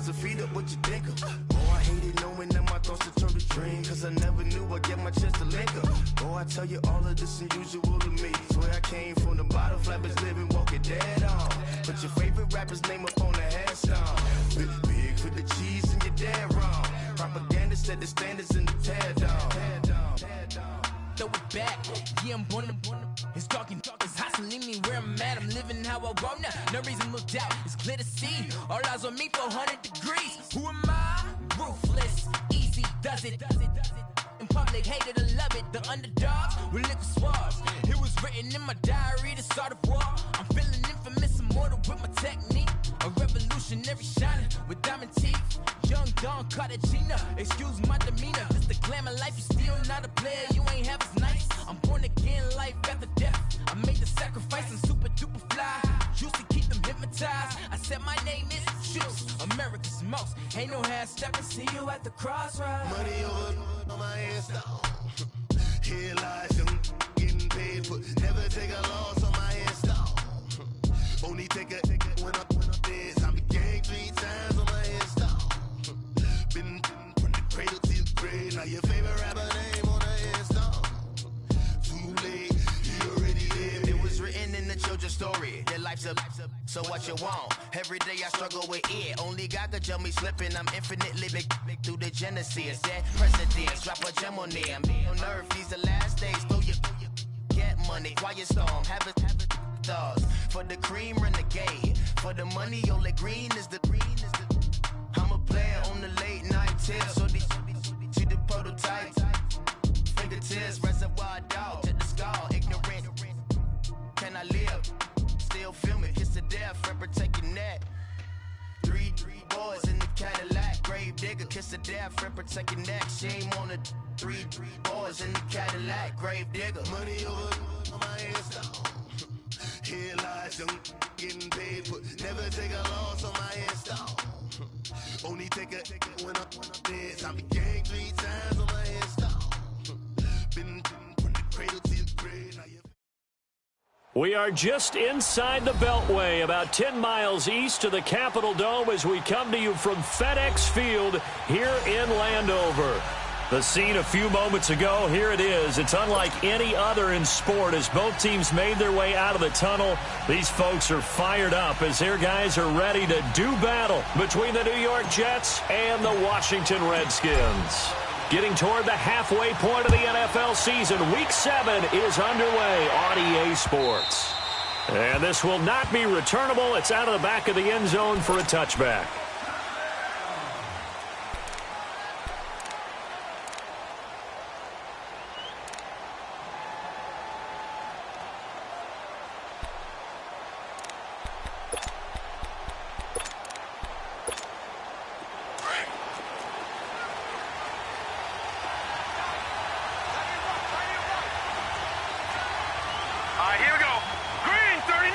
2,000 feet up, what you think of? Oh, I hated knowing that my thoughts to turn to dream, cause I never knew I'd get my chance to link up. Oh, I tell you all of this unusual to me. Swear I came from the bottom, flappers living, walking dead on. Put your favorite rapper's name up on the headstone. Big for the cheese and you're dead wrong. Propaganda set the standards in the tear down. Throw it back, yeah, I'm born it's talking, it's hot, so leave me where I'm at. I'm living how I want now, no reason to look out, it's clear to see. All eyes on me, 400 degrees. Who am I? Ruthless, easy, does it. In public, hated or love it. The underdogs with liquor swabs. It was written in my diary to start a war. I'm feeling infamous, immortal with my technique. A revolutionary shining with diamond teeth. Young Don Cartagena, excuse my demeanor. This the glamour life, you still not a player, you ain't half as nice. I'm born again, life after death. I made the sacrifice, I'm super duper fly. Used to keep them hypnotized. I said my name is Juice, America's most. Ain't no half stepping, see you at the crossroads. Money over on my headstone. Here lies young getting paid for. Never take a loss on my headstone. Only take a when I'm dead. I be gang 3 times on my headstone. Been from the cradle to the grave. Now your favorite rapper name on the headstone. Too late, you already lived. It was written in the children's story. Their life's up, so what you want? Every day I struggle with it. Only God could jump me slipping. I'm infinitely big through the genesis. That presidents drop a gem on them. On earth, these the last days. Throw your get money, quiet storm. Have it thoughts. For the cream renegade. For the money, only green is the green is the. I'm a player on the late night tip. So they see the prototype. Fingertips, reservoir dog to the skull. Ignorant. Can I live? Still film it. Kiss to death, rapper taking that. Three boys in the Cadillac. Grave digger, kiss to death, rapper taking that. Shame on the three boys in the Cadillac. Grave digger. Money over on my headstone. Here lies young getting paid for. Never take a loss on my headstone. Only take a when I'm dead. I be gang 3 times on my headstone. Been from the cradle to the grave. We are just inside the Beltway, about 10 miles east of the Capitol Dome as we come to you from FedEx Field here in Landover. The scene a few moments ago, here it is. It's unlike any other in sport as both teams made their way out of the tunnel. These folks are fired up as their guys are ready to do battle between the New York Jets and the Washington Redskins. Getting toward the halfway point of the NFL season, Week 7 is underway on EA Sports. And this will not be returnable. It's out of the back of the end zone for a touchback. Here we go. Green 39!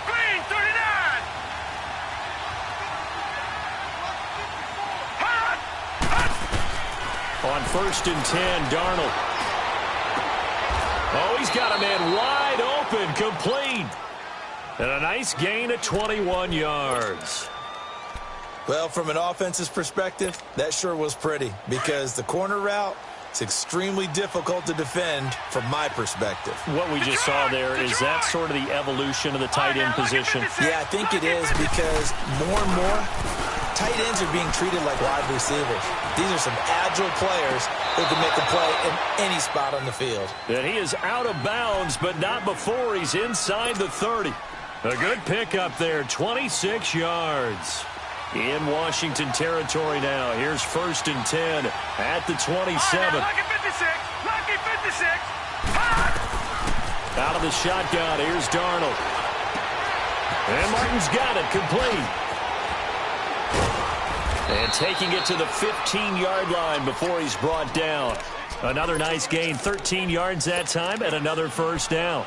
Green 39! Hot! Hot! On 1st and 10, Darnold. Oh, he's got a man wide open, complete. And a nice gain of 21 yards. Well, from an offense's perspective, that sure was pretty because the corner route, it's extremely difficult to defend from my perspective. What we just saw there, is that sort of the evolution of the tight end position? Yeah, I think it is because more and more, tight ends are being treated like wide receivers. These are some agile players who can make a play in any spot on the field. And he is out of bounds, but not before he's inside the 30. A good pickup there, 26 yards. In Washington territory now. Here's 1st and 10 at the 27. Lucky 56. Lucky 56. Hot! Out of the shotgun. Here's Darnold. And Martin's got it complete. And taking it to the 15-yard line before he's brought down. Another nice gain, 13 yards that time, and another first down.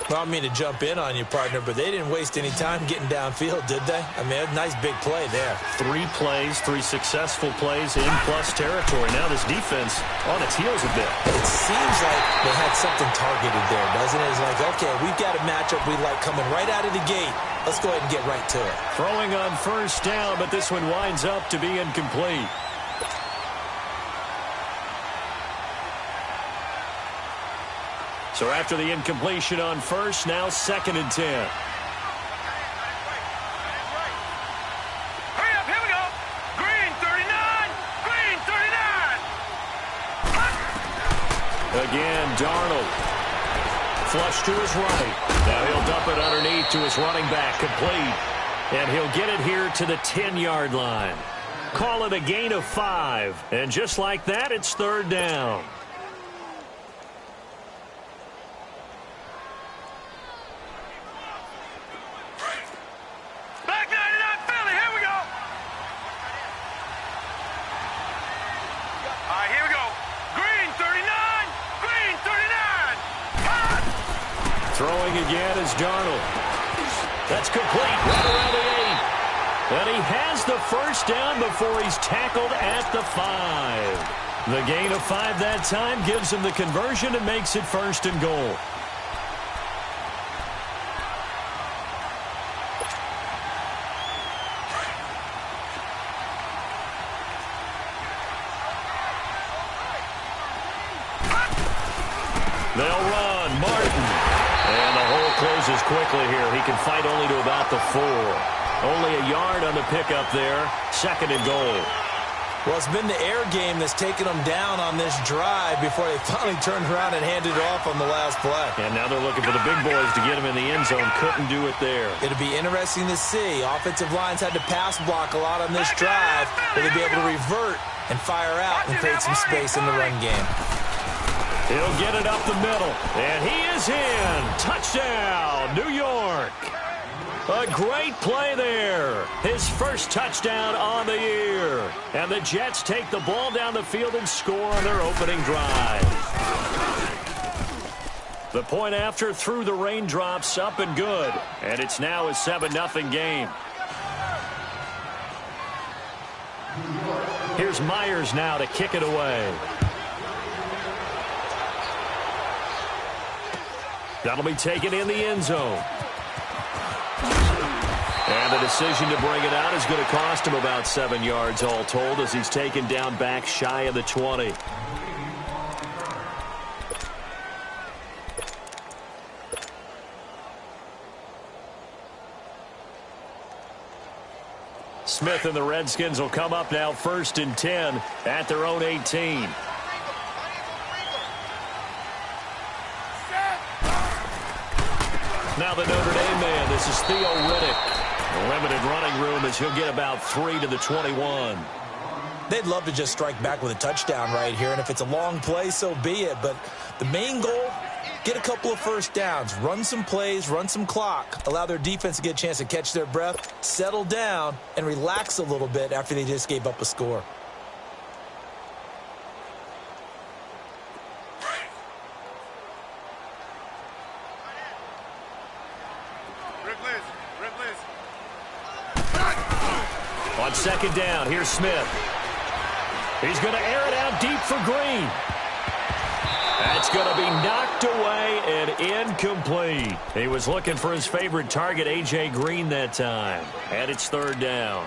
Well, I don't mean to jump in on you, partner, but they didn't waste any time getting downfield, did they? I mean, a nice big play there. 3 plays, 3 successful plays in plus territory. Now this defense on its heels a bit. It seems like they had something targeted there, doesn't it? It's like, okay, we've got a matchup we like coming right out of the gate. Let's go ahead and get right to it. Throwing on first down, but this one winds up to be incomplete. So after the incompletion on first, now 2nd and 10. Hurry up, here we go. Green 39, green 39. Again, Darnold. Flush to his right. Now he'll dump it underneath to his running back, complete. And he'll get it here to the 10-yard line. Call it a gain of 5. And just like that, it's 3rd down. Back 99, Philly, here we go. All right, here we go. Green 39, green 39. Hot. Throwing again is Darnold. That's complete, right around the 8. And he has the first down before he's tackled at the 5. The gain of 5 that time gives him the conversion and makes it 1st and goal. They'll run. Martin. And the hole closes quickly here. He can fight only to about the 4. Only a yard on the pickup there. 2nd and goal. Well, it's been the air game that's taken them down on this drive before they finally turned around and handed it off on the last play. And now they're looking for the big boys to get him in the end zone. Couldn't do it there. It'll be interesting to see. Offensive lines had to pass block a lot on this drive. Will they be able to revert and fire out and create some space in the run game? He'll get it up the middle. And he is in. Touchdown, New York. A great play there. His first touchdown on the year. And the Jets take the ball down the field and score on their opening drive. The point after through the raindrops, up and good. And it's now a 7-0 game. Here's Myers now to kick it away. That'll be taken in the end zone. And the decision to bring it out is going to cost him about 7 yards all told as he's taken down back shy of the 20. Smith and the Redskins will come up now 1st and 10 at their own 18. Now the Notre Dame man, this is Theo Riddick. Limited running room as he'll get about 3 to the 21. They'd love to just strike back with a touchdown right here, and if it's a long play, so be it. But the main goal, get a couple of first downs, run some plays, run some clock, allow their defense to get a chance to catch their breath, settle down, and relax a little bit after they just gave up a score. On 2nd down, here's Smith. He's going to air it out deep for Green. That's going to be knocked away and incomplete. He was looking for his favorite target, A.J. Green, that time. And it's 3rd down.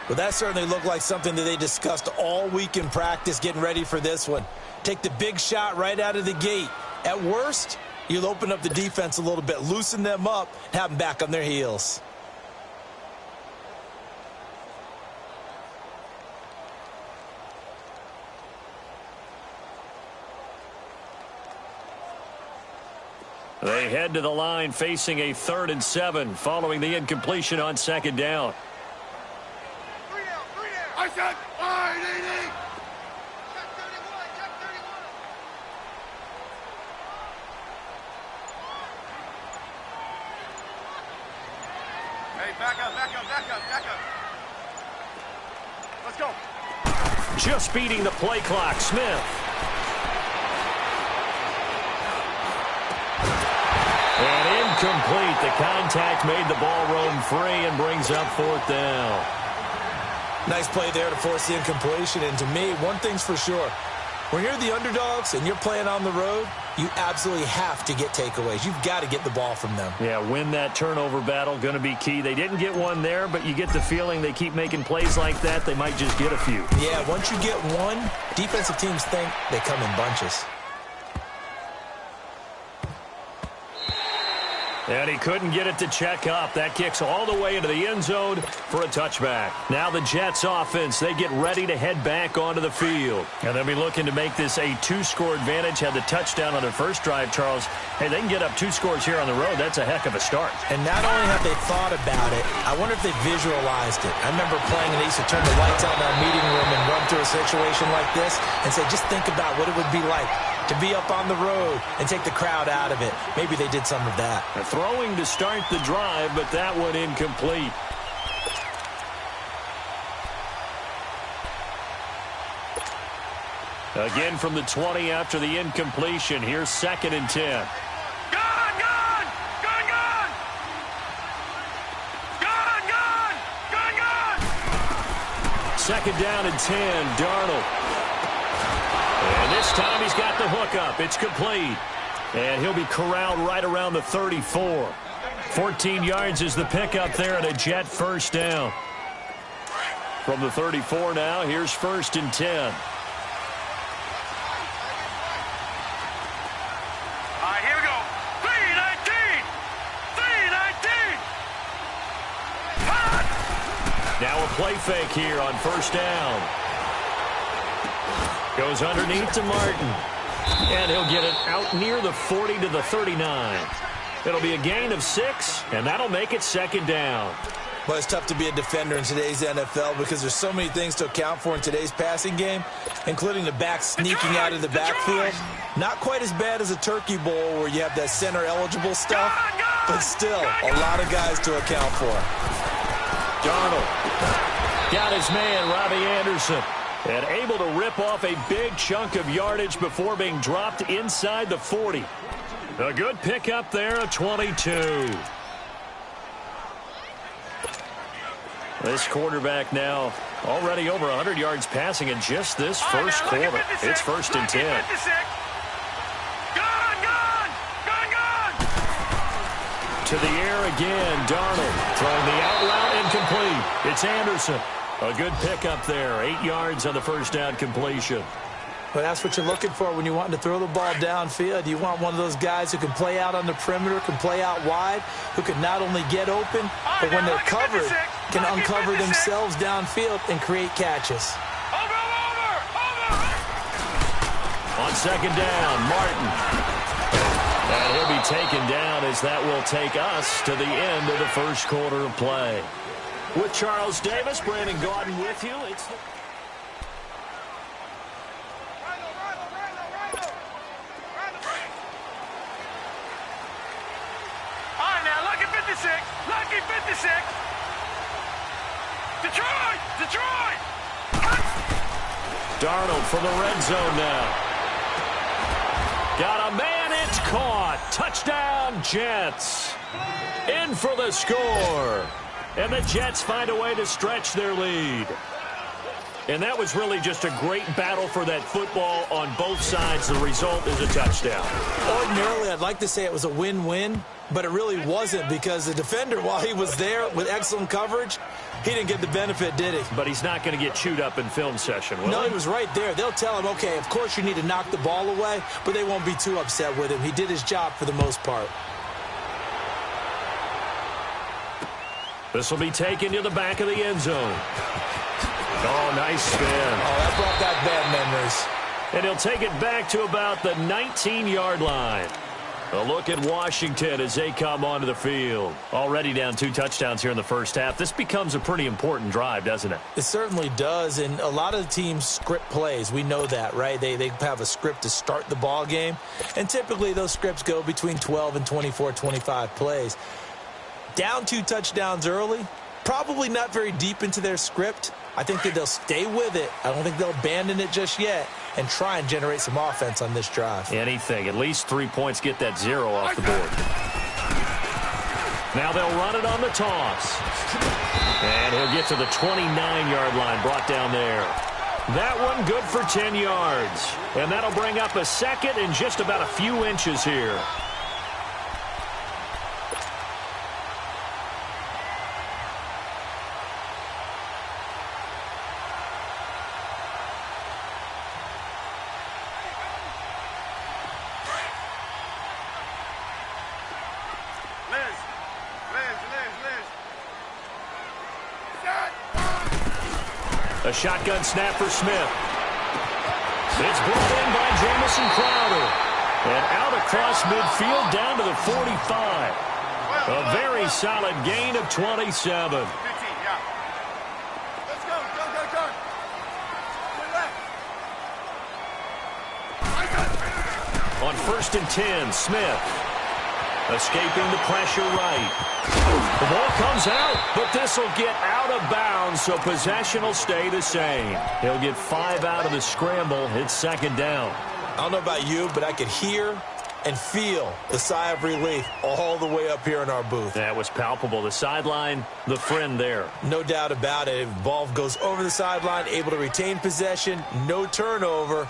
Well, that certainly looked like something that they discussed all week in practice getting ready for this one. Take the big shot right out of the gate. At worst, you'll open up the defense a little bit, loosen them up, and have them back on their heels. They head to the line facing a 3rd and 7 following the incompletion on 2nd down. I said, IDD. Hey, back up, back up, back up, back up. Let's go. Just beating the play clock, Smith. And incomplete. The contact made the ball roam free and brings up 4th down. Nice play there to force the incompletion. And to me, one thing's for sure. When you're the underdogs and you're playing on the road, you absolutely have to get takeaways. You've got to get the ball from them. Yeah, win that turnover battle, going to be key. They didn't get one there, but you get the feeling they keep making plays like that, they might just get a few. Yeah, once you get one, defensive teams think they come in bunches. And he couldn't get it to check up. That kicks all the way into the end zone for a touchback. Now the Jets offense, they get ready to head back onto the field. And they'll be looking to make this a 2-score advantage. Had the touchdown on their first drive, Charles. Hey, they can get up 2 scores here on the road. That's a heck of a start. And not only have they thought about it, I wonder if they visualized it. I remember playing and they used to turn the lights out in our meeting room and run through a situation like this and say, just think about what it would be like to be up on the road and take the crowd out of it. Maybe they did some of that. Throwing to start the drive, but that one incomplete. Again from the 20 after the incompletion. Here's 2nd and 10. Gone! Gone! Gone! Gone! Gone! Gone! Gone! Gone! 2nd down and 10. Darnold. And this time he's got the hook up. It's complete. And he'll be corralled right around the 34. 14 yards is the pickup there and a Jet first down. From the 34 now, here's 1st and 10. All right, here we go. 3-19! 3-19! Now a play fake here on 1st down. Goes underneath to Martin. And he'll get it out near the 40 to the 39. It'll be a gain of 6, and that'll make it 2nd down. Well, it's tough to be a defender in today's NFL because there's so many things to account for in today's passing game, including the back sneaking out of the backfield. Not quite as bad as a Turkey Bowl where you have that center-eligible stuff, but still a lot of guys to account for. Darnold got his man, Robbie Anderson, and able to rip off a big chunk of yardage before being dropped inside the 40. A good pickup there, a 22. This quarterback now already over 100 yards passing in just this first quarter. It's 1st and 10. Gone! Gone! Gone! Gone! To the air again, Darnold throwing the out route incomplete. It's Anderson. A good pickup there, 8 yards on the first down completion. Well, that's what you're looking for when you want to throw the ball downfield. You want one of those guys who can play out on the perimeter, can play out wide, who can not only get open, but when they're covered, can uncover themselves downfield and create catches. Over! On 2nd down, Martin. And he'll be taken down as that will take us to the end of the first quarter of play. With Charles Davis, Brandon Gordon with you. It's the Lucky 56. Detroit! Detroit! Darnold from the red zone now. Got a man, it's caught. Touchdown, Jets. In for the score. And the Jets find a way to stretch their lead. And that was really just a great battle for that football on both sides. The result is a touchdown. Ordinarily, I'd like to say it was a win-win, but it really wasn't because the defender, while he was there with excellent coverage, he didn't get the benefit, did he? But he's not going to get chewed up in film session, will No, he? he was right there. They'll tell him, okay, of course you need to knock the ball away, but they won't be too upset with him. He did his job for the most part. This will be taken to the back of the end zone. Oh, nice spin. Oh, that brought back bad memories. And he'll take it back to about the 19-yard line. A look at Washington as they come onto the field. Already down 2 touchdowns here in the first half. This becomes a pretty important drive, doesn't it? It certainly does, and a lot of the teams script plays. We know that, right? They have a script to start the ball game, and typically those scripts go between 12 and 24, 25 plays. Down 2 touchdowns early, probably not very deep into their script. I think that they'll stay with it. I don't think they'll abandon it just yet and try and generate some offense on this drive. Anything. At least 3 points, get that 0 off the board. Now they'll run it on the toss. And he'll get to the 29-yard line, brought down there. That one good for 10 yards. And that'll bring up a second and just about a few inches here. A shotgun snap for Smith. It's brought in by Jamison Crowder. And out across midfield down to the 45. A very solid gain of 27. On 1st and 10, Smith. Escaping the pressure right. The ball comes out, but this will get out of bounds, so possession will stay the same. He'll get 5 out of the scramble. It's 2nd down. I don't know about you, but I could hear and feel the sigh of relief all the way up here in our booth. That was palpable. The sideline, the friend there. No doubt about it. Ball goes over the sideline, able to retain possession, no turnover.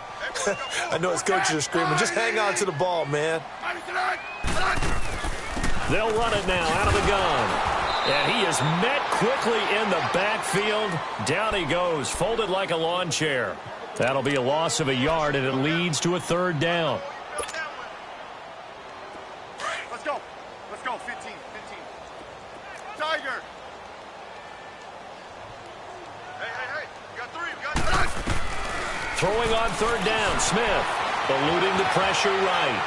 I know his coaches are screaming, just hang on to the ball, man. They'll run it now out of the gun. And he is met quickly in the backfield. Down he goes, folded like a lawn chair. That'll be a loss of a yard, and it leads to a 3rd down. Let's go. Let's go. 15. Tiger. Hey. We got 3. We got 3. Throwing on 3rd down, Smith. Eluding the pressure right.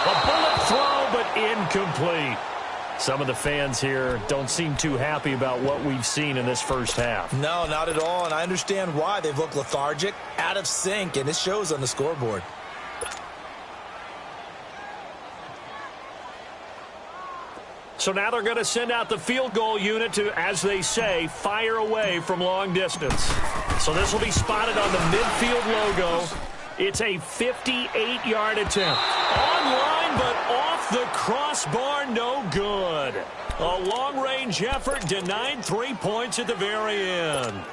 A bullet throw, but incomplete. Some of the fans here don't seem too happy about what we've seen in this first half. No, not at all, and I understand why. They've looked lethargic, out of sync, and it shows on the scoreboard. So now they're going to send out the field goal unit to, as they say, fire away from long distance. So this will be spotted on the midfield logo. It's a 58-yard attempt. Online, but off the crossbar, no good. A long-range effort denied 3 points at the very end.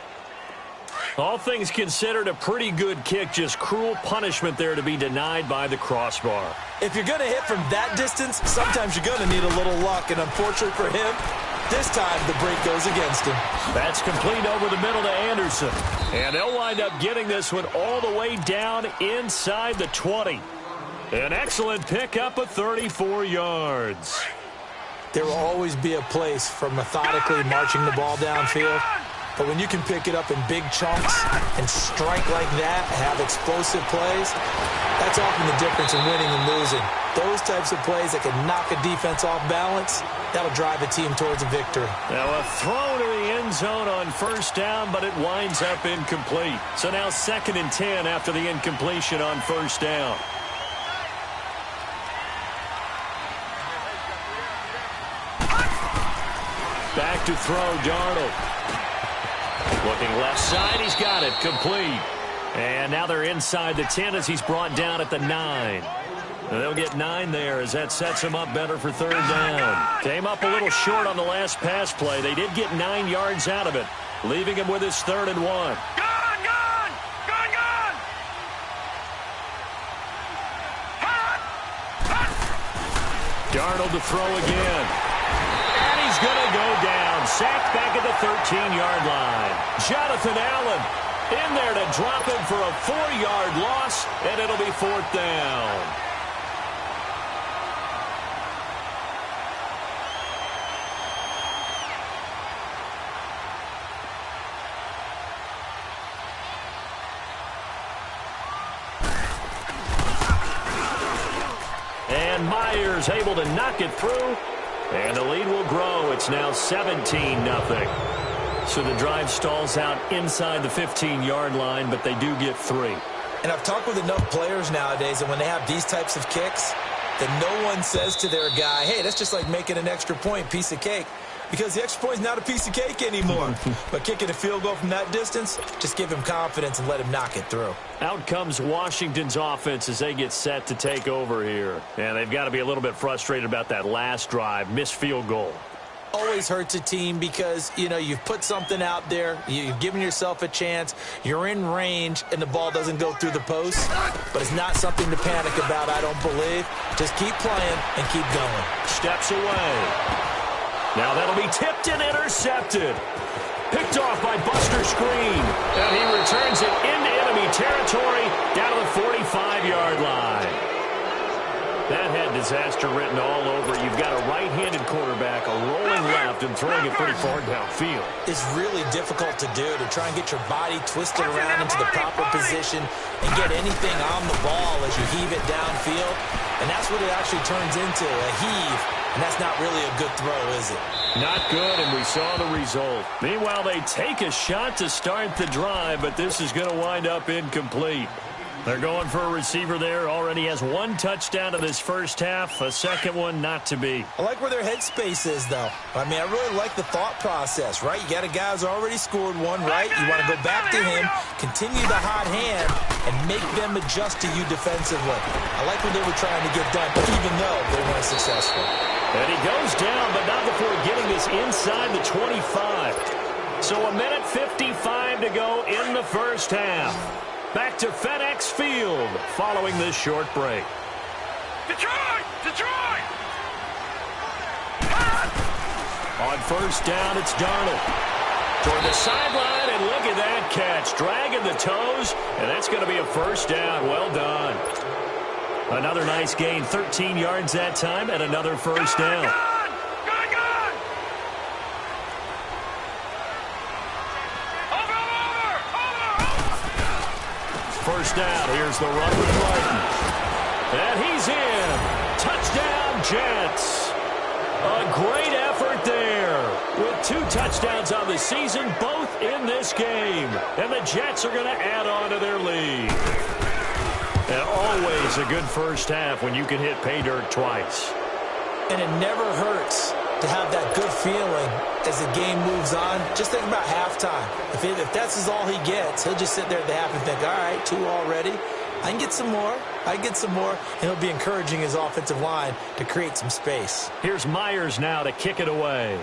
All things considered, a pretty good kick, just cruel punishment there to be denied by the crossbar. If you're going to hit from that distance, sometimes you're going to need a little luck, and unfortunately for him, this time the break goes against him. That's complete over the middle to Anderson. And they'll wind up getting this one all the way down inside the 20. An excellent pickup of 34 yards. There will always be a place for methodically marching the ball downfield. But when you can pick it up in big chunks and strike like that, have explosive plays, that's often the difference in winning and losing. Those types of plays that can knock a defense off balance, that'll drive a team towards a victory. Now a throw to the end zone on 1st down, but it winds up incomplete. So now 2nd and 10 after the incompletion on 1st down. Back to throw, Darnold. Looking left side, he's got it, complete. And now they're inside the 10 as he's brought down at the 9. And they'll get 9 there as that sets him up better for 3rd down. Came up a little short on the last pass play. They did get 9 yards out of it, leaving him with his 3rd and 1. Gone! Darnold to throw again. And he's going to go down. Sacked back at the 13-yard line. Jonathan Allen in there to drop him for a 4-yard loss, and it'll be 4th down. And Myers able to knock it through. And the lead will grow. It's now 17-0. So the drive stalls out inside the 15-yard line, but they do get 3. And I've talked with enough players nowadays, and when they have these types of kicks, that no one says to their guy, hey, that's just like making an extra point, piece of cake. because the extra point is not a piece of cake anymore. But kicking a field goal from that distance, just give him confidence and let him knock it through. Out comes Washington's offense as they get set to take over here. And they've got to be a little bit frustrated about that last drive, missed field goal. Always hurts a team because, you know, you've put something out there, you've given yourself a chance, you're in range, and the ball doesn't go through the post. But it's not something to panic about, I don't believe. Just keep playing and keep going. Steps away. Now that'll be tipped and intercepted. Picked off by Buster Screen. And he returns it into enemy territory down to the 45-yard line. That had disaster written all over. You've got a right-handed quarterback, a rolling left, and throwing it pretty far downfield. It's really difficult to do, to try and get your body twisted around into the proper position and get anything on the ball as you heave it downfield. And that's what it actually turns into, a heave. And that's not really a good throw, is it? Not good, and we saw the result. Meanwhile, they take a shot to start the drive, but this is going to wind up incomplete. They're going for a receiver there. Already has one touchdown in this first half. A second one not to be. I like where their headspace is, though. I mean, I really like the thought process, right? You got a guy who's already scored one, right? You want to go back to him, continue the hot hand, and make them adjust to you defensively. I like what they were trying to get done, even though they weren't successful. And he goes down, but not before getting this inside the 25. So a minute 55 to go in the first half. Back to FedEx Field following this short break. Detroit! Detroit! On first down, it's Darnold. Toward the sideline, and look at that catch. Dragging the toes, and that's going to be a first down. Well done. Another nice gain, 13 yards that time, and another first down. First down, here's the run with Martin. And he's in. Touchdown, Jets. A great effort there. With 2 touchdowns on the season, both in this game. And the Jets are going to add on to their lead. And always a good first half when you can hit pay dirt twice. And it never hurts to have that good feeling as the game moves on. Just think about halftime. If that's all he gets, he'll just sit there at the half and think, all right, 2 already. I can get some more. I can get some more. And he'll be encouraging his offensive line to create some space. Here's Myers now to kick it away.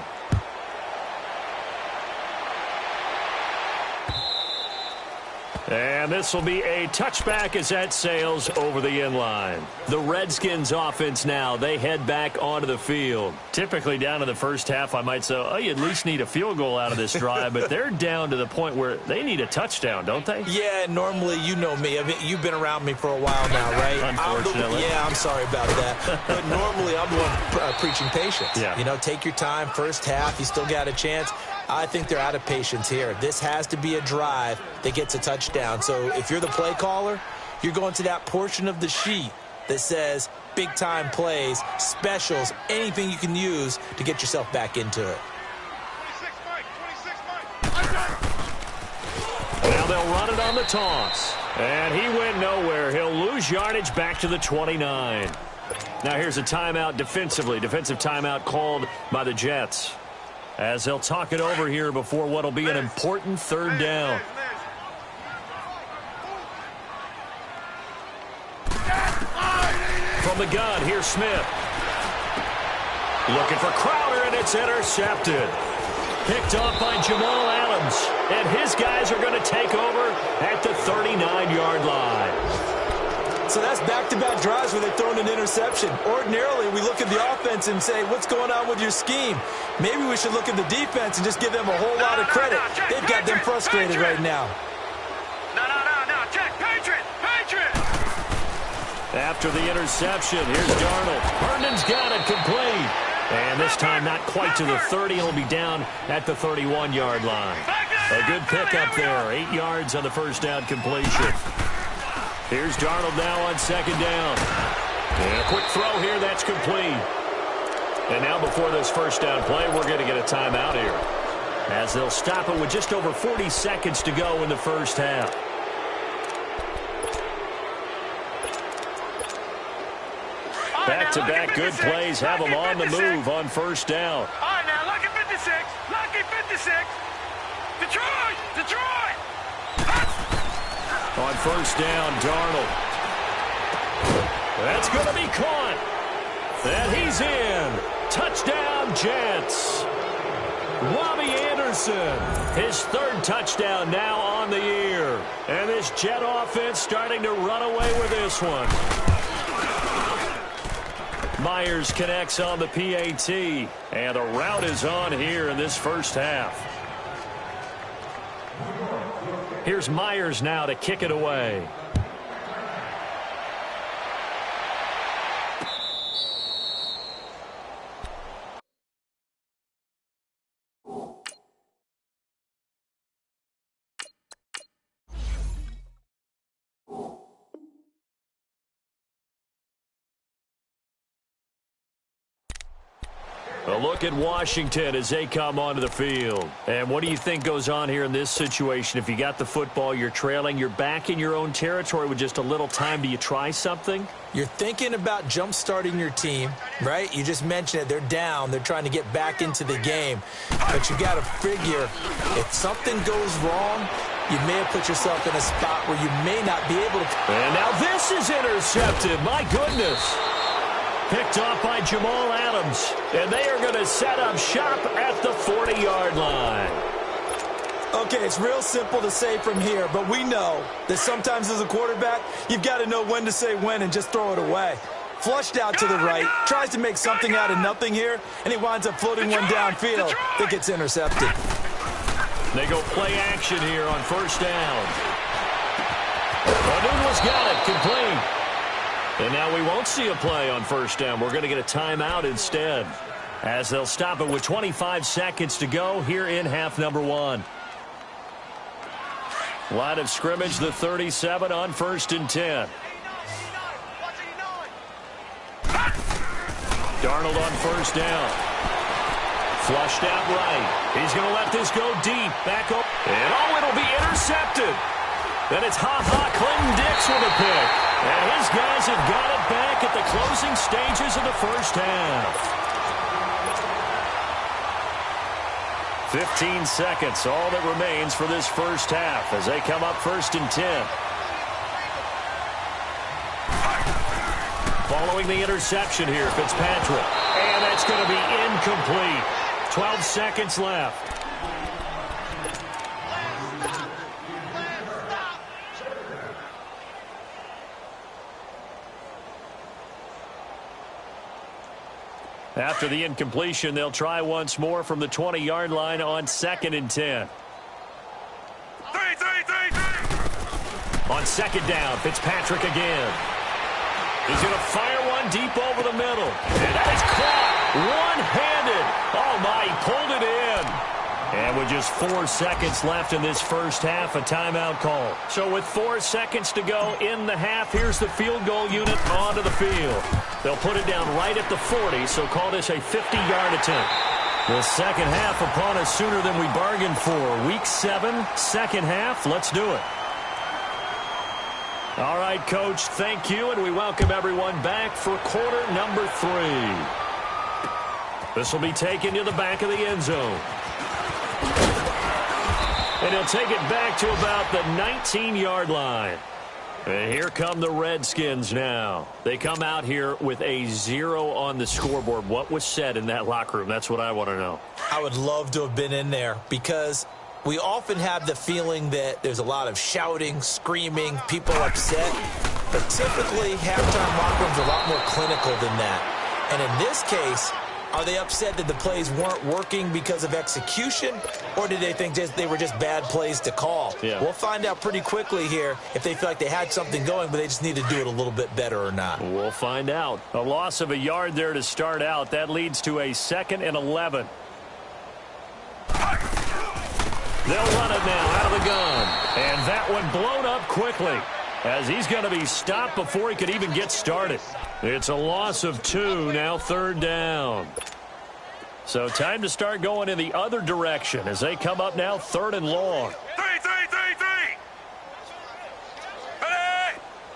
And this will be a touchback as that sails over the end line. The Redskins offense now, they head back onto the field. Typically down to the first half, I might say, oh, you at least need a field goal out of this drive, but they're down to the point where they need a touchdown, don't they? Yeah, normally, you know me. I mean, you've been around me for a while now, right? Unfortunately. I'm sorry about that. But normally, I'm the one preaching patience. Yeah. You know, take your time. First half, you still got a chance. I think they're out of patience here. This has to be a drive that gets a touchdown. So if you're the play caller, you're going to that portion of the sheet that says big-time plays, specials, anything you can use to get yourself back into it. 26, Mike. Now they'll run it on the toss. And he went nowhere. He'll lose yardage back to the 29. Now here's a timeout defensively. Defensive timeout called by the Jets, as they'll talk it over here before what will be an important third down. From the gun, here's Smith. Looking for Crowder, and it's intercepted. Picked off by Jamal Adams. And his guys are going to take over at the 39-yard line. So that's back-to-back drives where they've thrown an interception. Ordinarily, we look at the offense and say, what's going on with your scheme? Maybe we should look at the defense and just give them a whole lot of credit. They've got them frustrated right now. No, check, Patriot. After the interception, here's Darnold. Herndon's got it complete. And this time not quite to the 30. He'll be down at the 31-yard line. A good pickup there. 8 yards on the first down completion. Here's Darnold now on second down. And a quick throw here, that's complete. And now before this first down play, we're going to get a timeout here, as they'll stop it with just over 40 seconds to go in the first half. Back-to-back good plays have them on the move on first down. All right, now look at 56. 56. Lucky 56. Detroit. Detroit. On first down, Darnold. That's going to be caught. And he's in. Touchdown, Jets. Robbie Anderson, his third touchdown now on the year. And this Jet offense starting to run away with this one. Myers connects on the PAT, and a rout is on here in this first half. Here's Myers now to kick it away. A look at Washington as they come onto the field. And what do you think goes on here in this situation? If you got the football, you're trailing, you're back in your own territory with just a little time. Do you try something? You're thinking about jump-starting your team, right? You just mentioned it. They're down. They're trying to get back into the game. But you got to figure if something goes wrong, you may have put yourself in a spot where you may not be able to. And now this is intercepted. My goodness. Picked off by Jamal Adams. And they are going to set up shop at the 40-yard line. Okay, it's real simple to say from here, but we know that sometimes as a quarterback, you've got to know when to say when and just throw it away. Flushed out to the right, tries to make something out of nothing here, and he winds up floating one downfield that gets intercepted. They go play action here on first down. O'Neill's got it, complete. And now we won't see a play on first down. We're going to get a timeout instead, as they'll stop it with 25 seconds to go here in half number one. Line of scrimmage, the 37 on first and 10. Darnold on first down. Flushed out right. He's going to let this go deep. Back up. And oh, it'll be intercepted. Then it's Clinton Dix with a pick. And his guys have got it back at the closing stages of the first half. 15 seconds, all that remains for this first half as they come up first and 10. Following the interception here, Fitzpatrick. And that's going to be incomplete. 12 seconds left. After the incompletion, they'll try once more from the 20-yard line on second and 10. On second down, Fitzpatrick again. He's going to fire one deep over the middle. And that is caught one-handed. Oh, my, he pulled it in. And with just 4 seconds left in this first half, a timeout call. So with 4 seconds to go in the half, here's the field goal unit onto the field. They'll put it down right at the 40, so call this a 50-yard attempt. The second half upon us sooner than we bargained for. Week 7, second half. Let's do it. All right, Coach, thank you, and we welcome everyone back for quarter number 3. This will be taken to the back of the end zone. And he'll take it back to about the 19-yard line. And here come the Redskins now. They come out here with a 0 on the scoreboard. What was said in that locker room? That's what I want to know. I would love to have been in there because we often have the feeling that there's a lot of shouting, screaming, people upset. But typically, halftime locker rooms are a lot more clinical than that. And in this case, are they upset that the plays weren't working because of execution, or did they think they were just bad plays to call? Yeah. We'll find out pretty quickly here if they feel like they had something going, but they just need to do it a little bit better or not. We'll find out. A loss of a yard there to start out. That leads to a 2nd and 11. They'll run it now out of the gun. And that one blown up quickly as he's going to be stopped before he could even get started. It's a loss of 2, now 3rd down. So time to start going in the other direction as they come up now 3rd and long. 3.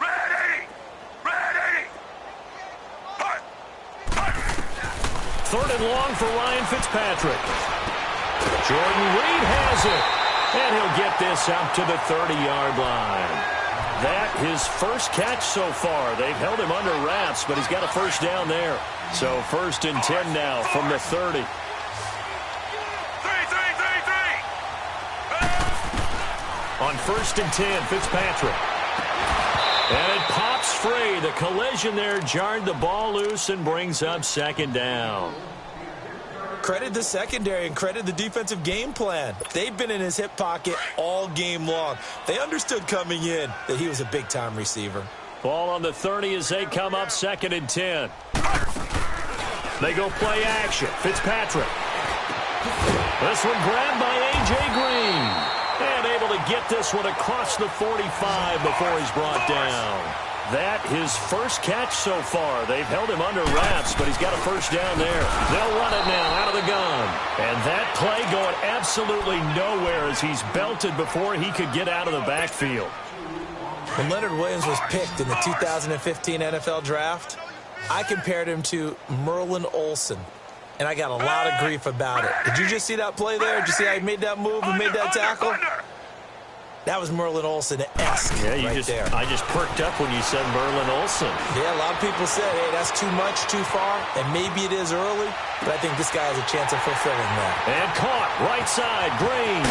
Ready. 3rd and long for Ryan Fitzpatrick. Jordan Reed has it. And he'll get this out to the 30-yard line. That his first catch so far. They've held him under wraps, but he's got a first down there. So 1st and 10 now from the 30. On 1st and 10, Fitzpatrick. And it pops free. The collision there jarred the ball loose and brings up 2nd down. Credit the secondary and credit the defensive game plan. They've been in his hip pocket all game long. They understood coming in that he was a big-time receiver. Ball on the 30 as they come up 2nd and 10. They go play action. Fitzpatrick. This one grabbed by A.J. Green. And able to get this one across the 45 before he's brought down. That his first catch so far. They've held him under wraps, but he's got a first down there. They'll run it now out of the gun. And that play going absolutely nowhere as he's belted before he could get out of the backfield. When Leonard Williams was picked in the 2015 NFL Draft, I compared him to Merlin Olsen, and I got a lot of grief about it. Did you just see that play there? Did you see how he made that move and made that tackle? That was Merlin Olsen-esque there. I just perked up when you said Merlin Olsen. Yeah, a lot of people said, hey, that's too much, too far, and maybe it is early, but I think this guy has a chance of fulfilling that. And caught, right side, Green.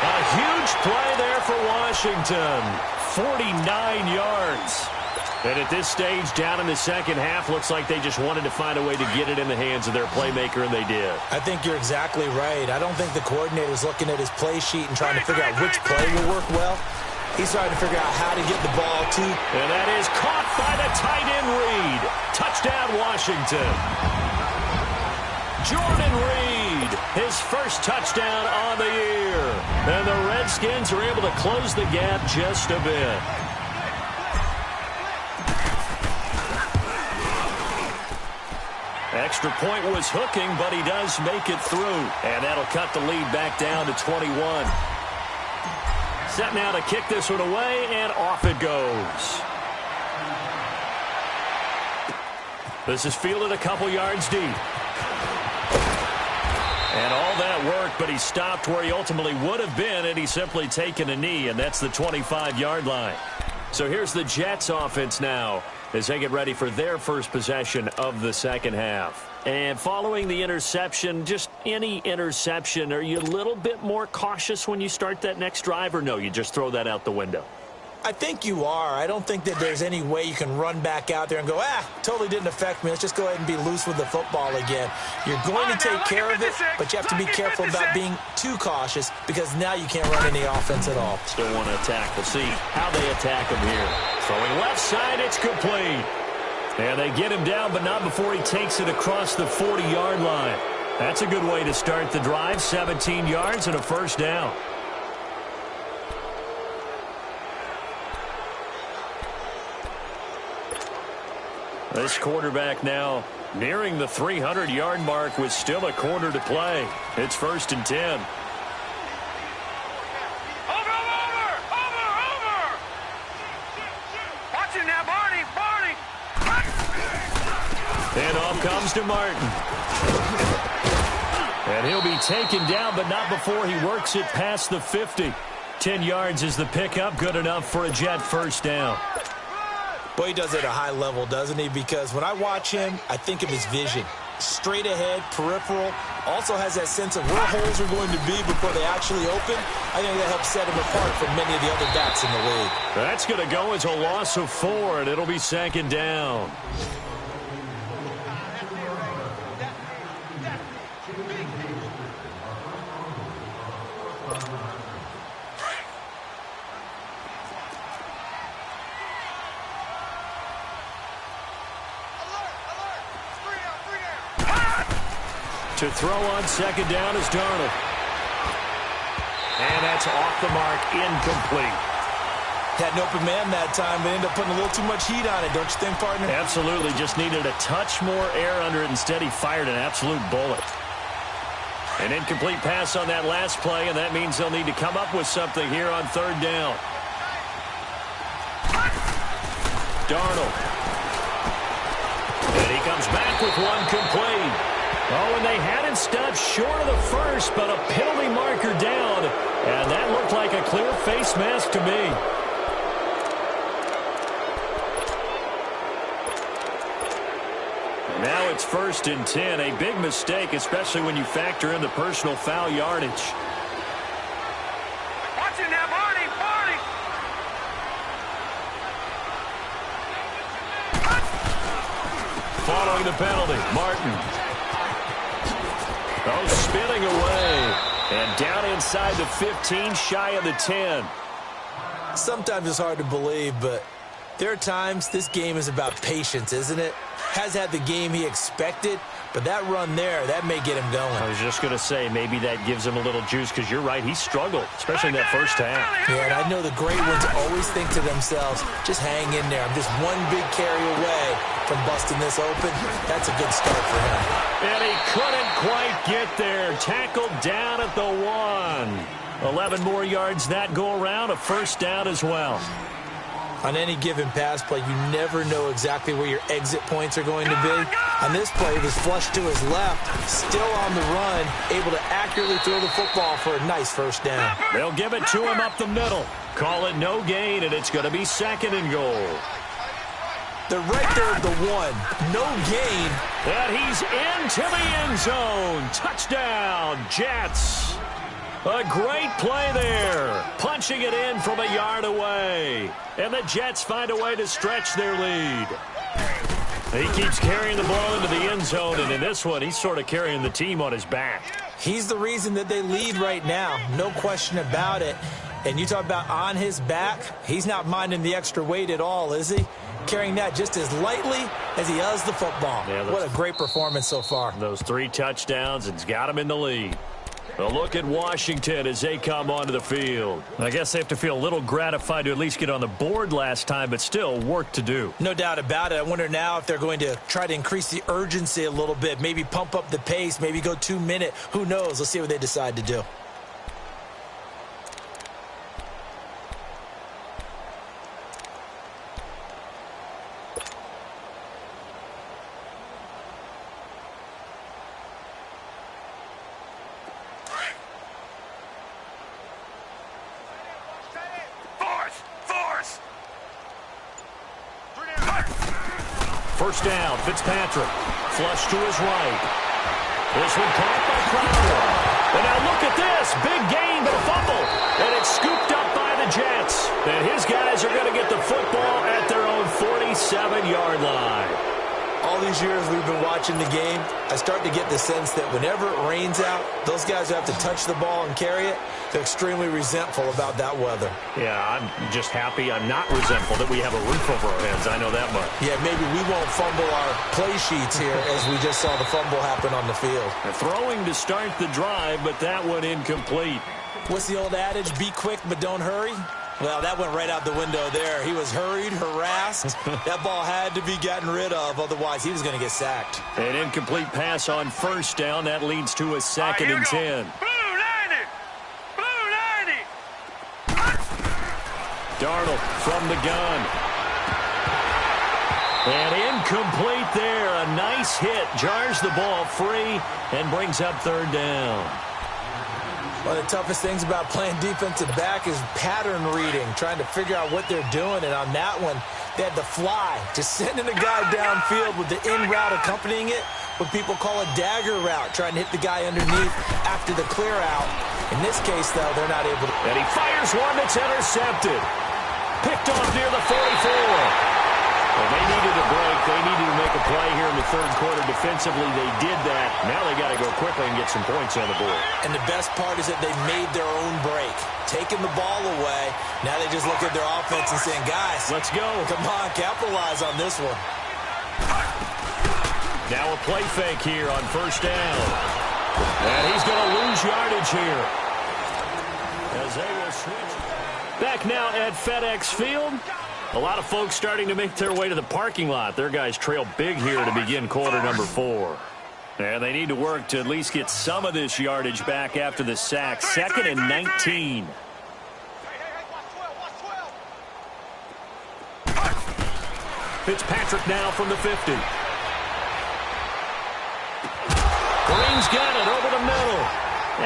A huge play there for Washington. 49 yards. And at this stage, down in the second half, looks like they just wanted to find a way to get it in the hands of their playmaker, and they did. I think you're exactly right. I don't think the coordinator's looking at his play sheet and trying to figure out which play will work well. He's trying to figure out how to get the ball to. And that is caught by the tight end Reed. Touchdown, Washington. Jordan Reed, his first touchdown on the year. And the Redskins are able to close the gap just a bit. Extra point was hooking, but he does make it through. And that'll cut the lead back down to 21. Set now to kick this one away, and off it goes. This is fielded a couple yards deep. And all that work, but he stopped where he ultimately would have been, and he's simply taken a knee, and that's the 25-yard line. So here's the Jets offense now as they get ready for their first possession of the second half. And following the interception, just any interception, are you a little bit more cautious when you start that next drive, or no, you just throw that out the window? I think you are. I don't think that there's any way you can run back out there and go, totally didn't affect me. Let's just go ahead and be loose with the football again. You're going to take care of it, but you have to be careful about being too cautious because now you can't run any offense at all. Still want to attack. We'll see how they attack him here. Throwing left side, it's complete. And they get him down, but not before he takes it across the 40-yard line. That's a good way to start the drive. 17 yards and a first down. This quarterback now nearing the 300-yard mark with still a quarter to play. It's 1st and 10. Over! Watch it now, Barney! And off comes to Martin. And he'll be taken down, but not before he works it past the 50. 10 yards is the pickup, good enough for a Jet first down. Boy, he does it at a high level, doesn't he? Because when I watch him, I think of his vision. Straight ahead, peripheral, also has that sense of where holes are going to be before they actually open. I think that helps set him apart from many of the other backs in the league. That's going to go as a loss of 4, and it'll be 2nd down. To throw on 2nd down is Darnold. And that's off the mark, incomplete. Had an open man that time, but ended up putting a little too much heat on it, don't you think, partner? Absolutely, just needed a touch more air under it. Instead, he fired an absolute bullet. An incomplete pass on that last play, and that means they'll need to come up with something here on 3rd down. Darnold. And he comes back with one complete. Oh, and they had him just up short of the first, but a penalty marker down. And that looked like a clear face mask to me. Now it's 1st and 10. A big mistake, especially when you factor in the personal foul yardage. Watch it now, Barney! Following the penalty, Martin. Oh, spinning away. And down inside the 15, shy of the 10. Sometimes it's hard to believe, but there are times this game is about patience, isn't it? Has had the game he expected, but that run there, that may get him going. I was just going to say, maybe that gives him a little juice, because you're right, he struggled, especially in that first half. Yeah, and I know the great ones always think to themselves, just hang in there. I'm just one big carry away from busting this open. That's a good start for him. And he couldn't quite get there. Tackled down at the 1. 11 more yards that go around, a first down as well. On any given pass play, you never know exactly where your exit points are going to be. On this play, it was flushed to his left, still on the run, able to accurately throw the football for a nice first down. They'll give it to him up the middle. Call it no gain, and it's going to be 2nd and goal. They're right there at the 1. No gain. And he's into the end zone. Touchdown, Jets. A great play there. Punching it in from a yard away. And the Jets find a way to stretch their lead. He keeps carrying the ball into the end zone, and in this one, he's sort of carrying the team on his back. He's the reason that they lead right now. No question about it. And you talk about on his back, he's not minding the extra weight at all, is he? Carrying that just as lightly as he does the football. Yeah, what a great performance so far. Those 3 touchdowns, it's got him in the lead. A look at Washington as they come onto the field. I guess they have to feel a little gratified to at least get on the board last time, but still work to do. No doubt about it. I wonder now if they're going to try to increase the urgency a little bit, maybe pump up the pace, maybe go 2-minute. Who knows? Let's see what they decide to do. First down, Fitzpatrick. Flush to his right. This one caught by Crowder. And now look at this. Big gain, but a fumble. And it's scooped up by the Jets. And his guys are going to get the football at their own 47-yard line. All these years we've been watching the game, I start to get the sense that whenever it rains out, those guys who have to touch the ball and carry it, they're extremely resentful about that weather. Yeah, I'm just happy I'm not resentful that we have a roof over our heads. I know that much. Yeah, maybe we won't fumble our play sheets here as we just saw the fumble happen on the field. Throwing to start the drive, but that one incomplete. What's the old adage? Be quick, but don't hurry? Well, that went right out the window there. He was hurried, harassed. That ball had to be gotten rid of, otherwise he was going to get sacked. An incomplete pass on first down. That leads to a 2nd and 10. Blue 90! Blue 90! Darnold from the gun. And incomplete there. A nice hit. Jars the ball free and brings up 3rd down. One of the toughest things about playing defensive back is pattern reading, trying to figure out what they're doing. And on that one, they had the fly, just sending a guy downfield with the in route accompanying it, what people call a dagger route, trying to hit the guy underneath after the clear out. In this case, though, they're not able to. And he fires one that's intercepted. Picked off near the 44. Well, they needed a break. They needed to make a play here in the 3rd quarter. Defensively, they did that. Now they got to go quickly and get some points on the board. And the best part is that they made their own break, taking the ball away. Now they just look at their offense and saying, guys, let's go. Come on, capitalize on this one. Now a play fake here on first down. And he's going to lose yardage here as they will switch. Back now at FedEx Field. A lot of folks starting to make their way to the parking lot. Their guys trail big here to begin quarter number 4. And they need to work to at least get some of this yardage back after the sack. 2nd and 19. Fitzpatrick now from the 50. Green's got it over the middle.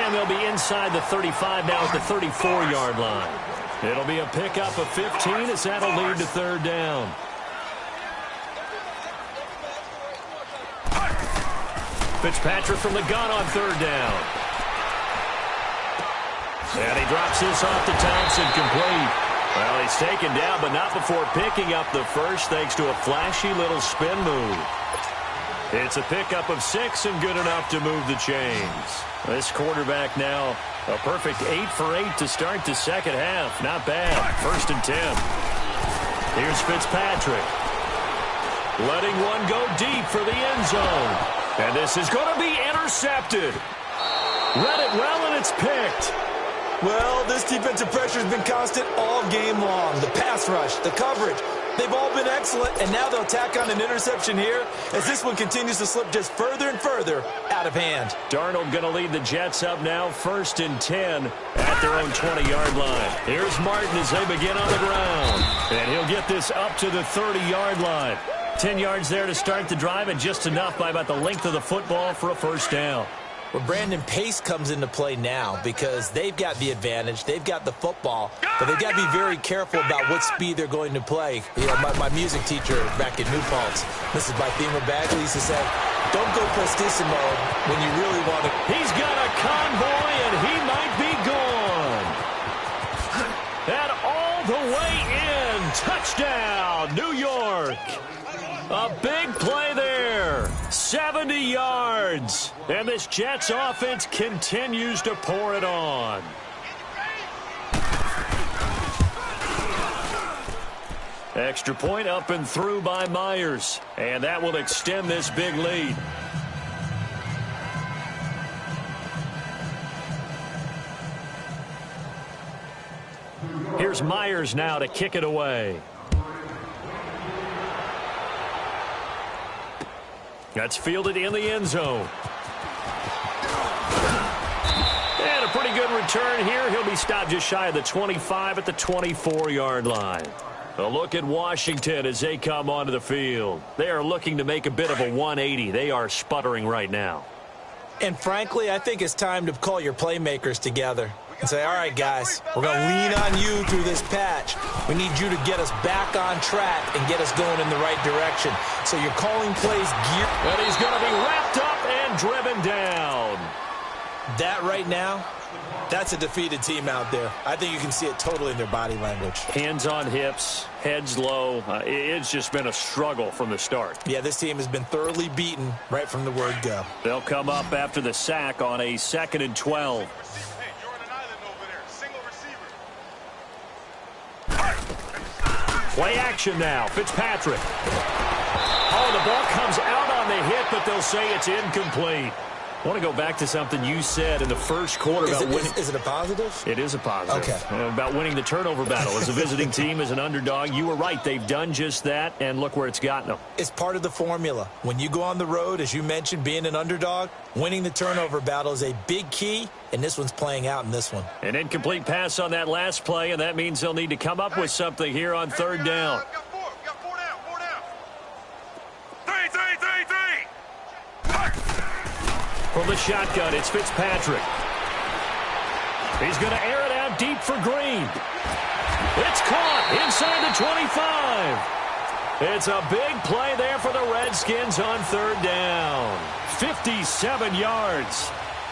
And they'll be inside the 35 now at the 34-yard line. It'll be a pickup of 15 as that'll lead to third down. Fitzpatrick from the gun on third down. And he drops this off to Thompson, complete. Well, he's taken down, but not before picking up the first thanks to a flashy little spin move. It's a pickup of 6 and good enough to move the chains. This quarterback now a perfect 8 for 8 to start the second half. Not bad. 1st and 10. Here's Fitzpatrick. Letting one go deep for the end zone. And this is going to be intercepted. Read it well, and it's picked. Well, this defensive pressure has been constant all game long. The pass rush, the coverage, they've all been excellent, and now they'll tack on an interception here as this one continues to slip just further and further out of hand. Darnold going to lead the Jets up now, 1st and 10 at their own 20-yard line. Here's Martin as they begin on the ground, and he'll get this up to the 30-yard line. 10 yards there to start the drive, and just enough by about the length of the football for a first down. Well, Brandon, pace comes into play now because they've got the advantage. They've got the football, but they've got to be very careful about what speed they're going to play. You know, my music teacher back in New Paltz, Mrs. Bythema Bagley, used to say, don't go prestissimo when you really want to. He's got a convoy, and he might be gone. And all the way in. Touchdown, New York. A big play there. 70 yards. And this Jets offense continues to pour it on. Extra point up and through by Myers. And that will extend this big lead. Here's Myers now to kick it away. That's fielded in the end zone. And a pretty good return here. He'll be stopped just shy of the 25 at the 24-yard line. A look at Washington as they come onto the field. They are looking to make a bit of a 180. They are sputtering right now. And frankly, I think it's time to call your playmakers together and say, all right, guys, we're going to lean on you through this patch. We need you to get us back on track and get us going in the right direction. So you're calling plays gear. And he's going to be wrapped up and driven down. That right now, that's a defeated team out there. I think you can see it totally in their body language. Hands on hips, heads low. It's just been a struggle from the start. Yeah, this team has been thoroughly beaten right from the word go. They'll come up after the sack on a 2nd and 12. Play action now. Fitzpatrick. Oh, the ball comes out on the hit, but they'll say it's incomplete. I want to go back to something you said in the first quarter about winning. Is it a positive? It is a positive. Okay. About winning the turnover battle. As a visiting team, as an underdog, you were right. They've done just that, and look where it's gotten them. It's part of the formula. When you go on the road, as you mentioned, being an underdog, winning the turnover battle is a big key, and this one's playing out in this one. An incomplete pass on that last play, and that means they'll need to come up with something here on third down. Four down. Three. From the shotgun, it's Fitzpatrick. He's going to air it out deep for Green. It's caught inside the 25. It's a big play there for the Redskins on third down. 57 yards.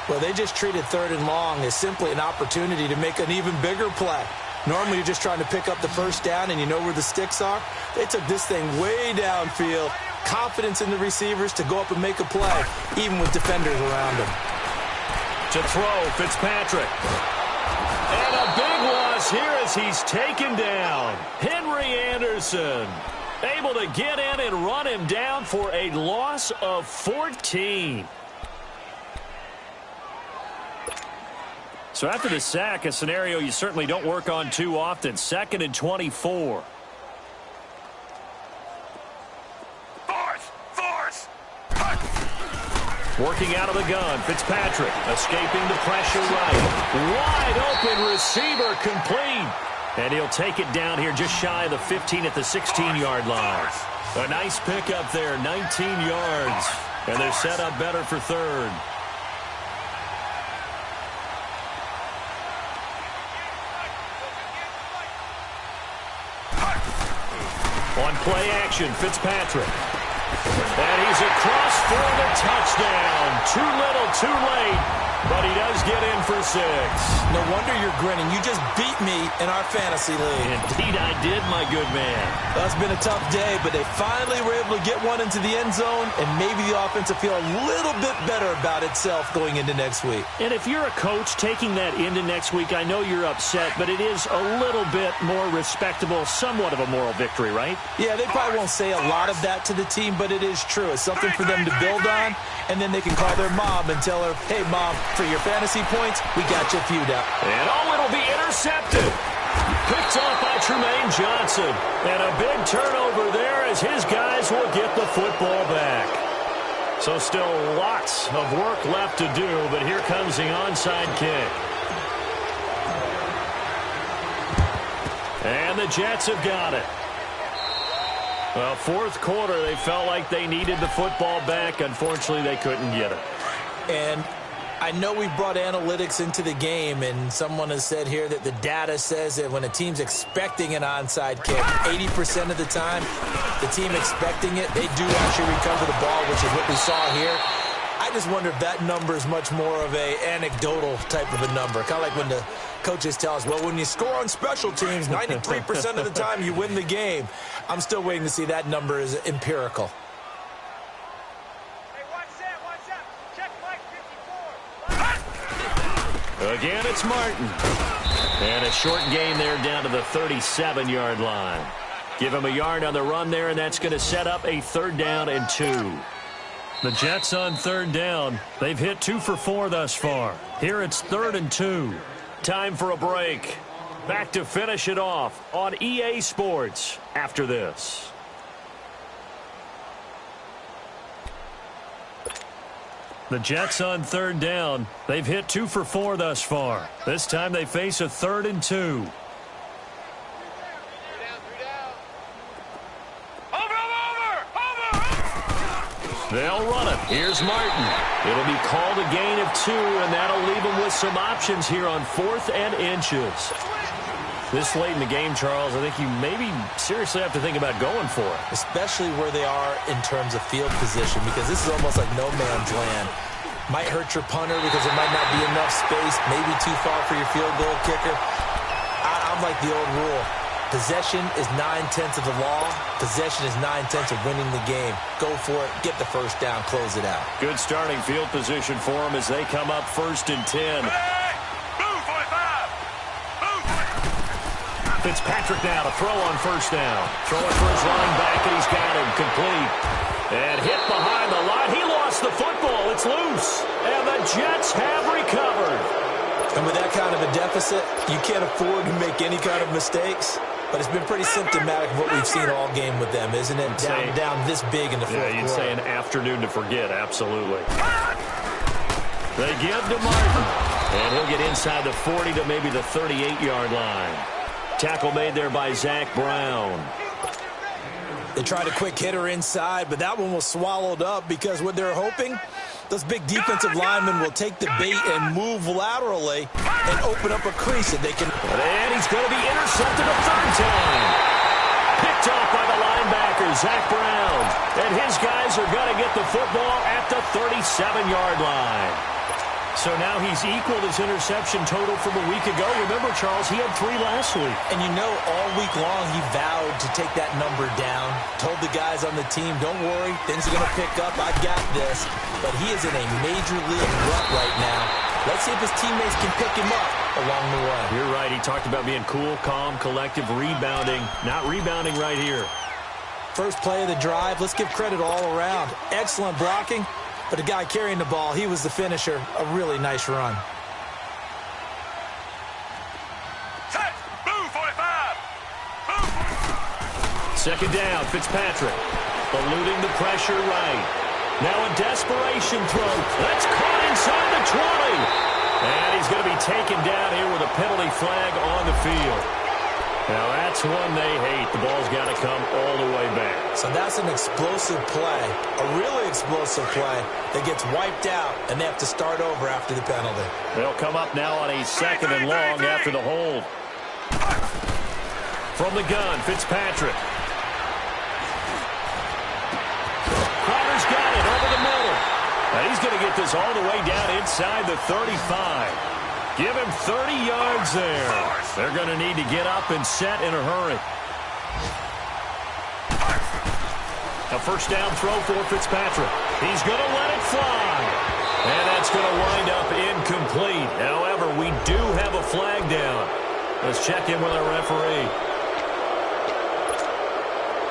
Well, they just treated 3rd and long as simply an opportunity to make an even bigger play. Normally, you're just trying to pick up the first down, and you know where the sticks are. They took this thing way downfield. Confidence in the receivers to go up and make a play, even with defenders around him. To throw, Fitzpatrick. And a big loss here as he's taken down. Henry Anderson able to get in and run him down for a loss of 14. So after the sack, a scenario you certainly don't work on too often. 2nd and 24. Working out of the gun, Fitzpatrick escaping the pressure right. Wide open receiver complete. And he'll take it down here just shy of the 15 at the 16-yard line. A nice pickup there, 19 yards. And they're set up better for third. On play action, Fitzpatrick. And he's across for the touchdown. Too little, too late, but he does get in for 6. No wonder you're grinning. You just beat me in our fantasy league. Indeed I did, my good man. Well, it's been a tough day, but they finally were able to get one into the end zone, and maybe the offense will feel a little bit better about itself going into next week. And if you're a coach taking that into next week, I know you're upset, but it is a little bit more respectable, somewhat of a moral victory, right? Yeah, they probably won't say a lot of that to the team, but it is true. It's something for them to build on, and then they can call their mom and tell her, hey, Mom, for your fantasy points, we got you a few down. And it'll be intercepted. Picked off by Tremaine Johnson. And a big turnover there as his guys will get the football back. So still lots of work left to do, but here comes the onside kick. And the Jets have got it. Well, fourth quarter, they felt like they needed the football back. Unfortunately, they couldn't get it. And I know we brought analytics into the game, and someone has said here that the data says that when a team's expecting an onside kick, 80% of the time, the team expecting it, they do actually recover the ball, which is what we saw here. I just wonder if that number is much more of a anecdotal type of a number. Kind of like when the coaches tell us, well, when you score on special teams, 93% of the time you win the game. I'm still waiting to see that number is empirical. Again, it's Martin. And a short gain there down to the 37-yard line. Give him a yard on the run there, and that's going to set up a 3rd down and 2. The Jets on 3rd down. They've hit 2 for 4 thus far. Here it's 3rd and 2. Time for a break. Back to finish it off on EA Sports after this. The Jets on 3rd down. They've hit 2 for 4 thus far. This time they face a 3rd and 2. They'll run it. Here's Martin. It'll be called a gain of 2, and that'll leave them with some options here on 4th and inches. This late in the game, Charles, I think you maybe seriously have to think about going for it. Especially where they are in terms of field position, because this is almost like no man's land. Might hurt your punter because there might not be enough space, maybe too far for your field goal kicker. I'm like the old rule. Possession is 9/10 of the law. Possession is 9/10 of winning the game. Go for it. Get the first down. Close it out. Good starting field position for them as they come up 1st and 10. Fitzpatrick now to throw on 1st down. Throwing for his running back, and he's got him complete. And hit behind the line. He lost the football. It's loose. And the Jets have recovered. And with that kind of a deficit, you can't afford to make any kind of mistakes. But it's been pretty symptomatic of what we've seen all game with them, isn't it? Down this big in the fourth quarter. Yeah, you'd say an afternoon to forget, absolutely. They give to Martin. And he'll get inside the 40 to maybe the 38-yard line. Tackle made there by Zach Brown. They tried a quick hitter inside, but that one was swallowed up because what they're hoping, those big defensive linemen will take the bait and move laterally and open up a crease that they can. And he's going to be intercepted a 3rd time. Picked off by the linebacker, Zach Brown. And his guys are going to get the football at the 37-yard line. So now he's equaled his interception total from a week ago. Remember, Charles, he had 3 last week. And you know, all week long he vowed to take that number down. Told the guys on the team, don't worry, things are going to pick up. I got this. But he is in a major league rut right now. Let's see if his teammates can pick him up along the way. You're right. He talked about being cool, calm, collective, rebounding. Not rebounding right here. First play of the drive. Let's give credit all around. Excellent blocking. But the guy carrying the ball, he was the finisher. A really nice run. Set. Move, 45. Move. 2nd down, Fitzpatrick. Eluding the pressure right. Now a desperation throw. That's caught inside the 20. And he's going to be taken down here with a penalty flag on the field. Now that's one they hate. The ball's got to come all the way back. So that's an explosive play, a really explosive play that gets wiped out, and they have to start over after the penalty. They'll come up now on a 2nd and long after the hold. From the gun, Fitzpatrick. Crowder's got it over the middle. And he's going to get this all the way down inside the 35. Give him 30 yards there. They're going to need to get up and set in a hurry. A first down throw for Fitzpatrick. He's going to let it fly. And that's going to wind up incomplete. However, we do have a flag down. Let's check in with our referee.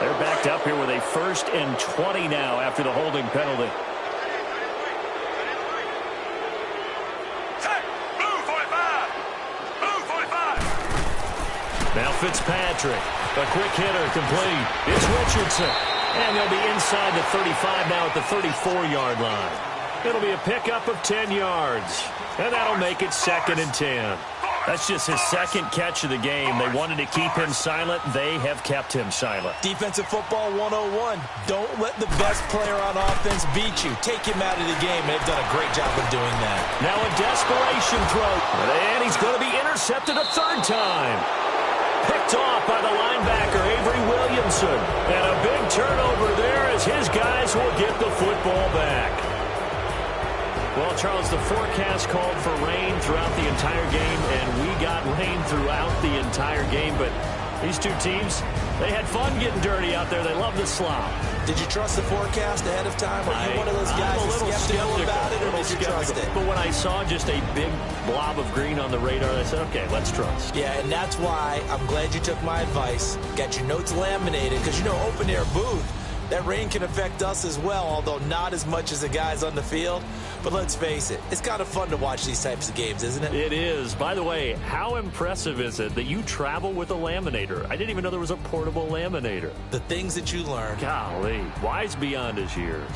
They're backed up here with a 1st and 20 now after the holding penalty. Now Fitzpatrick, a quick hitter, complete. It's Richardson, and they'll be inside the 35 now at the 34-yard line. It'll be a pickup of 10 yards, and that'll make it 2nd and 10. That's just his 2nd catch of the game. They wanted to keep him silent. They have kept him silent. Defensive football 101. Don't let the best player on offense beat you. Take him out of the game, and they've done a great job of doing that. Now a desperation throw, and he's going to be intercepted a 3rd time. Picked off by the linebacker, Avery Williamson. And a big turnover there as his guys will get the football back. Well, Charles, the forecast called for rain throughout the entire game, and we got rain throughout the entire game. But these two teams, they had fun getting dirty out there. They love the slop. Did you trust the forecast ahead of time? Are you one of those guys that's skeptical about it, or did you trust it? But when I saw just a big blob of green on the radar, I said, okay, let's trust. Yeah, and that's why I'm glad you took my advice. Got your notes laminated, because, you know, open-air booth, that rain can affect us as well, although not as much as the guys on the field. But let's face it, it's kind of fun to watch these types of games, isn't it? It is. By the way, how impressive is it that you travel with a laminator? I didn't even know there was a portable laminator. The things that you learn. Golly, wise beyond his years.